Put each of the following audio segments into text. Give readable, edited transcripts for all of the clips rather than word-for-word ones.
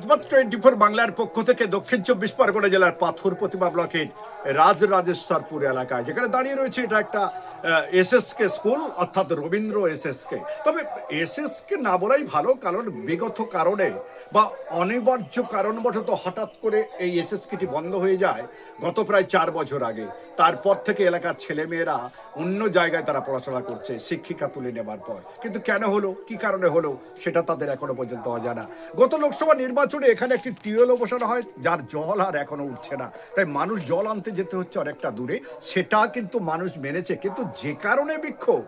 রাজপথ 24 বাংলার পক্ষ থেকে দক্ষিণ 24 পরগনা জেলার পাথর প্রতিমা ব্লকের রাজরাজেশ্বরপুর এলাকায় যেখানে দাঁড়িয়ে রয়েছে এটা একটা এসএসকে স্কুল অর্থাৎ রবীন্দ্র এসএসকে। তবে এসএসকে না বলাই ভালো, কারণ বিগত কারণে বা অনিবার্য কারণবশত হঠাৎ করে এই এসএসকেটি বন্ধ হয়ে যায় গত প্রায় 4 বছর আগে। তারপর থেকে এলাকার ছেলেমেয়েরা অন্য জায়গায় তারা পড়াশোনা করছে শিক্ষিকা তুলে নেবার পর। কিন্তু কেন হলো, কি কারণে হলো, সেটা তাদের এখনো পর্যন্ত অজানা। গত লোকসভা নির্বাচনে এখানে একটি টিউবওয়েল বসানো হয়, যার জল আর এখনো উঠছে না, তাই মানুষ জল আনতে যেতে হচ্ছে অনেকটা দূরে। সেটা কিন্তু মানুষ মেনেছে, কিন্তু যে কারণে বিক্ষোভ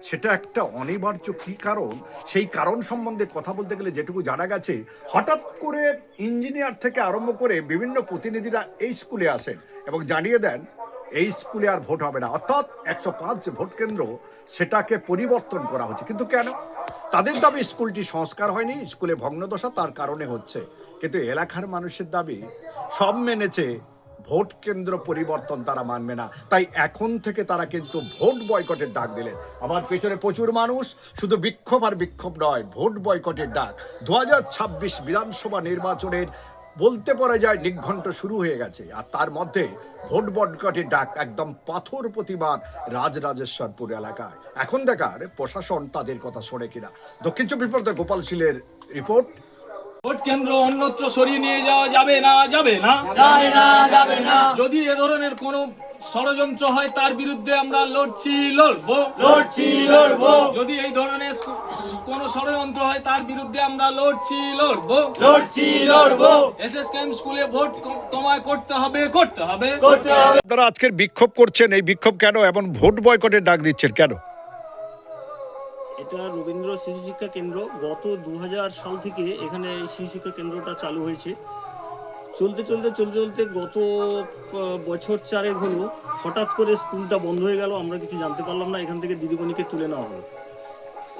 সেটা একটা অনিবার্য কি কারণ, সেই কারণ সম্বন্ধে কথা বলতে গেলে যেটুকু জানা গেছে, হঠাৎ করে ইঞ্জিনিয়ার থেকে আরম্ভ করে বিভিন্ন প্রতিনিধিরা এই স্কুলে আসেন এবং জানিয়ে দেন এই স্কুলে আর ভোট হবে না, অর্থাৎ 105 যে ভোট কেন্দ্র সেটাকে পরিবর্তন করা হচ্ছে। কিন্তু কেন? তাদের দাবি স্কুলটি সংস্কার হয়নি, স্কুলে ভগ্নদশা তার কারণে হচ্ছে। কিন্তু এলাকার মানুষের দাবি সব মেনেছে, ভোট কেন্দ্র পরিবর্তন তারা মানবে না। তাই এখন থেকে তারা কিন্তু ভোট বয়কটের ডাক দিলেন। আমার পেছনে প্রচুর মানুষ, শুধু বিক্ষোভ আর বিক্ষোভ নয়, ভোট বয়কটের ডাক। 2026 বিধানসভা নির্বাচনের বলতে পারা যায় নিঘণ্ট শুরু হয়ে গেছে, আর তার মধ্যে ভোট বয়কটের ডাক একদম পাথর প্রতিবাদ রাজরাজেশ্বরপুর এলাকায়। এখন দেখার প্রশাসন তাদের কথা শোনে কিনা। দক্ষিণ 24 গোপাল শীলের রিপোর্ট। ভোট কেন্দ্র অন্যত্র সরিয়ে নিয়ে যাওয়া যাবে না, যাবে না, যাবে না। যদি এ ধরনের কোনো ষড়যন্ত্র হয় তার বিরুদ্ধে আমরা লড়বো। যদি এই ধরনের কোনো ষড়যন্ত্র হয় তার বিরুদ্ধে আমরা লড়বো। এসএসকেএম স্কুলে ভোট তোমায় করতে হবে। আপনারা আজকের বিক্ষোভ করছেন, এই বিক্ষোভ কেন, এবং ভোট বয়কটের ডাক দিচ্ছেন কেন? এটা রবীন্দ্র শিশু শিক্ষা কেন্দ্র। গত 2000 সাল থেকে এখানে শিশু শিক্ষা কেন্দ্রটা চালু হয়েছে। চলতে গত বছর 4 হলো হঠাৎ করে স্কুলটা বন্ধ হয়ে গেল। আমরা কিছু জানতে পারলাম না, এখান থেকে দিদিমণিকে তুলে নেওয়া হলো।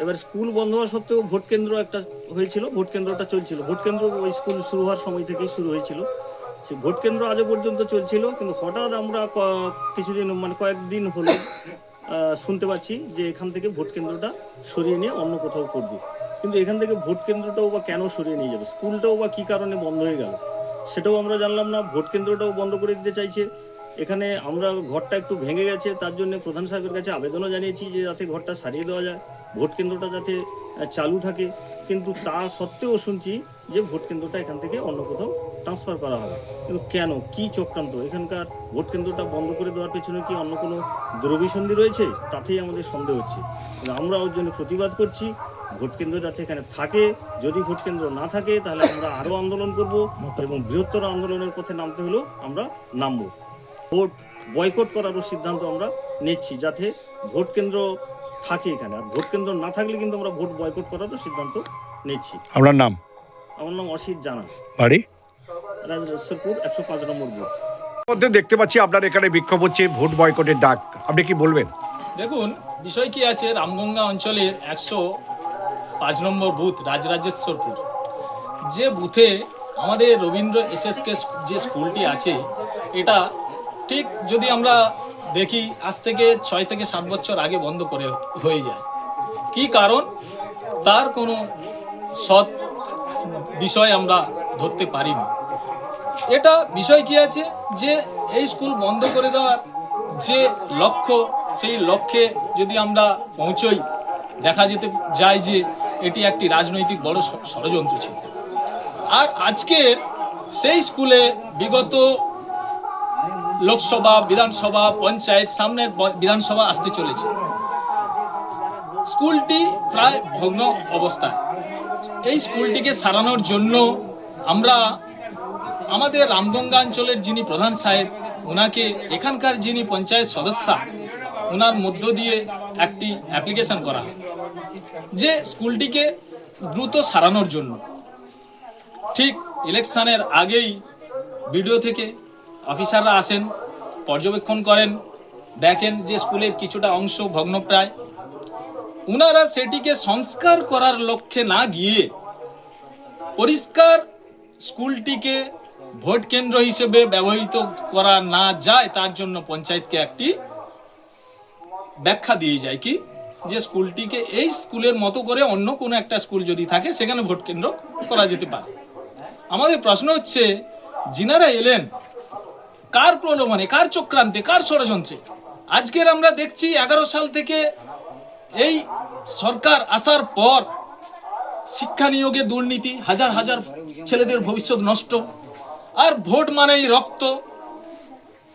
এবার স্কুল বন্ধ হওয়া সত্ত্বেও ভোট কেন্দ্র একটা হয়েছিল, ভোট কেন্দ্রটা চলছিল। ভোট কেন্দ্র ওই স্কুল শুরু হওয়ার সময় থেকেই শুরু হয়েছিল, সে ভোট কেন্দ্র আজও পর্যন্ত চলছিল। কিন্তু হঠাৎ আমরা কিছুদিন কয়েকদিন হলো শুনতে পাচ্ছি যে এখান থেকে ভোট কেন্দ্রটা সরিয়ে নিয়ে অন্য কোথাও করবে। কিন্তু এখান থেকে ভোট কেন্দ্রটাও বা কেন সরিয়ে নিয়ে যাবে, স্কুলটাও বা কী কারণে বন্ধ হয়ে গেল সেটাও আমরা জানলাম না। ভোট কেন্দ্রটাও বন্ধ করে দিতে চাইছে। এখানে আমরা ঘরটা একটু ভেঙে গেছে, তার জন্য প্রধান সাহেবের কাছে আবেদনও জানিয়েছি যে যাতে ঘরটা সারিয়ে দেওয়া যায়, ভোট কেন্দ্রটা যাতে চালু থাকে। কিন্তু তা সত্ত্বেও শুনছি যে ভোট কেন্দ্রটা এখান থেকে অন্য কোথাও ট্রান্সফার করা হবে। কিন্তু কেন, কি চক্রান্ত? এখানকার ভোট কেন্দ্রটা বন্ধ করে দেওয়ার পেছনে কি অন্য কোনো দুরভিসন্ধি রয়েছে? তাতেই আমাদের সন্দেহ হচ্ছে। আমরা ওর জন্য প্রতিবাদ করছি, ভোট কেন্দ্র যাতে এখানে থাকে। যদি ভোট কেন্দ্র না থাকে তাহলে আমরা আরও আন্দোলন করব এবং বৃহত্তর আন্দোলনের পথে নামতে হলেও আমরা নামবো। ভোট বয়কট করারও সিদ্ধান্ত আমরা নিচ্ছি, যাতে ভোট কেন্দ্র থাকে এখানে। আর ভোট কেন্দ্র না থাকলে কিন্তু আমরা ভোট বয়কট করারও সিদ্ধান্ত নিচ্ছি। আপনার নাম? আমার নাম অসিত জানা, বাড়ি রাজরাজেশ্বরপুর 105 নম্বর বুথ। মধ্যে দেখতে পাচ্ছি আপনার এখানে বিক্ষোভ হচ্ছে, ভোট বয়কটের ডাক, আপনি কি বলবেন? দেখুন, বিষয় কি আছে, রামগঙ্গা অঞ্চলের 105 নম্বর বুথ রাজরাজেশ্বরপুর, যে বুথে আমাদের রবীন্দ্র এসএসকে যে স্কুলটি আছে, এটা ঠিক যদি আমরা দেখি আজ থেকে 6 থেকে 7 বছর আগে বন্ধ করে হয়ে যায়। কি কারণ, তার কোনো সৎ বিষয় আমরা ধরতে পারিনি। এটা বিষয় কি আছে যে এই স্কুল বন্ধ করে দেওয়ার যে লক্ষ্য, সেই লক্ষ্যে যদি আমরা পৌঁছই, দেখা যেতে যায় যে এটি একটি রাজনৈতিক বড় ষড়যন্ত্র ছিল। আর আজকের সেই স্কুলে বিগত লোকসভা, বিধানসভা, পঞ্চায়েত, সামনের বিধানসভা আসতে চলেছে, স্কুলটি প্রায় ভগ্ন অবস্থায়। এই স্কুলটিকে সারানোর জন্য আমরা আমাদের রামগঙ্গা অঞ্চলের যিনি প্রধান সাহেব, ওনাকে এখানকার যিনি পঞ্চায়েত সদস্যা, ওনার মধ্য দিয়ে একটি অ্যাপ্লিকেশন করা হয় যে স্কুলটিকে দ্রুত সারানোর জন্য। ঠিক ইলেকশনের আগেই বিডিও থেকে অফিসাররা আসেন, পর্যবেক্ষণ করেন, দেখেন যে স্কুলের কিছুটা অংশ ভগ্নপ্রায়। ওনারা সেটিকে সংস্কার করার লক্ষ্যে না গিয়ে পরিষ্কার স্কুলটিকে ভোট কেন্দ্র হিসেবে ব্যবহৃত করা না যায় তার জন্য পঞ্চায়েতকে একটি ব্যাখ্যা দিয়ে যায় কি, যে স্কুলটিকে এই স্কুলের মতো করে অন্য কোনো একটা স্কুল যদি থাকে সেখানে ভোট কেন্দ্র করা যেতে পারে। আমাদের প্রশ্ন হচ্ছে, যিনারা এলেন কার প্রলোভনে, কার চক্রান্তে, কার ষড়যন্ত্রে? আজকের আমরা দেখছি 11 সাল থেকে এই সরকার আসার পর শিক্ষা নিয়োগে দুর্নীতি, হাজার হাজার ছেলেদের ভবিষ্যৎ নষ্ট, আর ভোট মানেই রক্ত,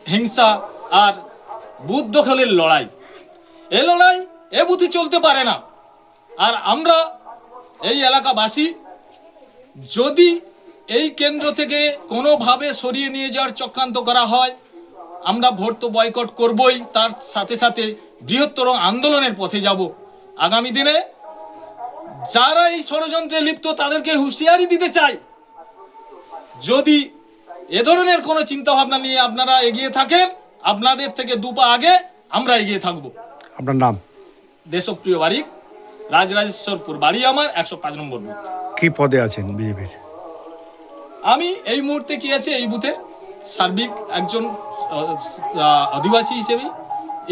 হিংসা আর বুথ দখলের লড়াই। এ লড়াই এ বুথি চলতে পারে না। আর আমরা এই এলাকাবাসী, যদি এই কেন্দ্র থেকে কোনোভাবে সরিয়ে নিয়ে যাওয়ার চক্রান্ত করা হয়, আমরা ভোট তো বয়কট করবই, তার সাথে সাথে বৃহত্তর আন্দোলনের পথে যাব। আগামী দিনে যারা এই ষড়যন্ত্রে লিপ্ত তাদেরকে হুঁশিয়ারি দিতে চাই, যদি এ ধরনের কোনো চিন্তা ভাবনা নিয়ে আপনারা এগিয়ে থাকেন, আপনাদের থেকে 2 পা আগে আমরা এগিয়ে থাকব। আপনার নাম? দেশপ্রিয় বারিক, রাজরাজেশ্বরপুর বাড়ি আমার, 105 নম্বর বুথ। কি পদে আছেন বিজেপির? আমি এই মুহূর্তে কি আছে এই বুথের সার্বিক একজন আদিবাসী হিসেবে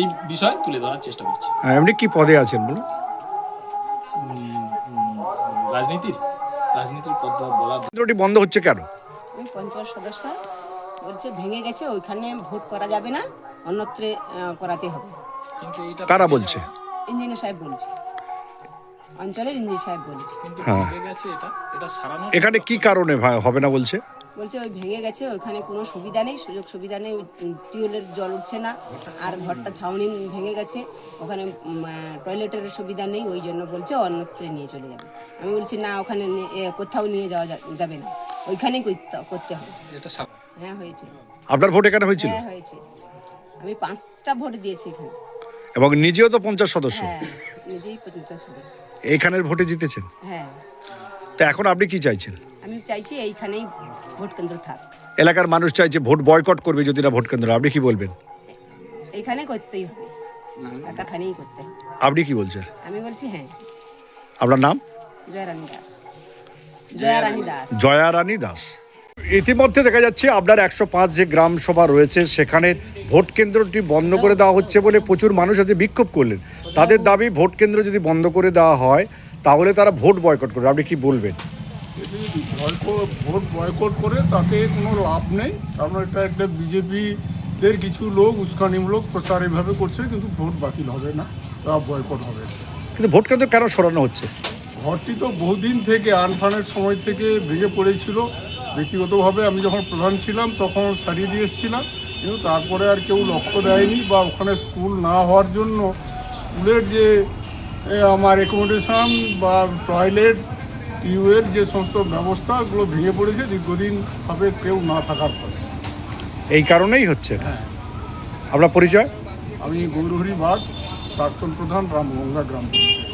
এই বিষয় তুলে ধরার চেষ্টা করছি। এমনি কি পদে আছেন বলুন? রাজনীতির পদ বলা। কেন্দ্রটি বন্ধ হচ্ছে কেন? আমি পঞ্চায়েত সদস্য, বলছে ভেঙে গেছে, ওইখানে ভোট করা যাবে না, অন্যত্রে করাতে হবে। কারা বলছে? ইঞ্জিনিয়ার সাহেব বলছে, অঞ্চলের ইঞ্জিনিয়ার সাহেব বলছে। হ্যাঁ, এখানে কি কারণে হবে না বলছে? বলছে ওই ভেঙে গেছে, ওইখানে কোনো সুবিধা নেই, সুযোগ সুবিধা নেই, টিউবওয়েলের জল উঠছে না, আর ঘরটা ছাউনি ভেঙে গেছে, ওখানে টয়লেটের সুবিধা নেই, ওই জন্য বলছে অন্যত্রে নিয়ে চলে যাবে। আমি বলছি না, ওখানে কোথাও নিয়ে যাওয়া যাবে না, ওইখানেই করতে হবে। হ্যাঁ হয়েছিল। আপনার ভোট এখানে হয়েছিল? হ্যাঁ হয়েছে, আমি 5টা ভোট দিয়েছি এখানে। এবং নিজেও তো 50 সদস্য। হ্যাঁ, নিজেই 50 সদস্য। এইখানের ভোটে জিতেছেন? হ্যাঁ। তো এখন আপনি কি চাইছেন? আমি চাইছি এইখানেই ভোট কেন্দ্র থাক। এলাকার মানুষ চাইছে ভোট বয়কট করবে যদি না ভোট কেন্দ্র, আপনি কি বলবেন? এইখানে করতেই হবে, একাখানেই করতে হবে। আপনি কি বলছেন? আমি বলছি হ্যাঁ। আপনার নাম? জয়া রানী দাস। জয়া রানী দাস। জয়া রানী দাস। ইতিমধ্যে দেখা যাচ্ছে আপনার 105 যে গ্রাম সভা রয়েছে সেখানে ভোট কেন্দ্রটি বন্ধ করে দেওয়া হচ্ছে বলে প্রচুর মানুষ আজ বিক্ষোভ করলেন। তাদের দাবি ভোট কেন্দ্র যদি বন্ধ করে দেওয়া হয় তাহলে তারা ভোট বয়কট করবে। আপনি কি বলবেন? ভোট বয়কট করে তাতে কোনো লাভ নেই, কারণ এটা একটা বিজেপিদের কিছু লোক উস্কানিমূলক প্রচার এইভাবে করছে, কিন্তু ভোট বাতিল হবে না, তা বয়কট হবে। কিন্তু ভোট কেন্দ্র কেন সরানো হচ্ছে? ঘরটি তো বহুদিন থেকে আনফানের সময় থেকে ভেঙে পড়েছিল। ব্যক্তিগতভাবে আমি যখন প্রধান ছিলাম তখন সারিয়ে দিয়ে এসেছিলাম, কিন্তু তারপরে আর কেউ লক্ষ্য দেয়নি, বা ওখানে স্কুল না হওয়ার জন্য স্কুলের যে আমার অ্যাকোমোডেশন বা টয়লেট, টিউবওয়েল যে সমস্ত ব্যবস্থা, এগুলো ভেঙে পড়েছে দীর্ঘদিনভাবে কেউ না থাকার ফলে। এই কারণেই হচ্ছে। হ্যাঁ। আপনার পরিচয়? আমি গৌরহরি বাগ, প্রাক্তন প্রধান, রামগঙ্গা গ্রাম পঞ্চায়েত।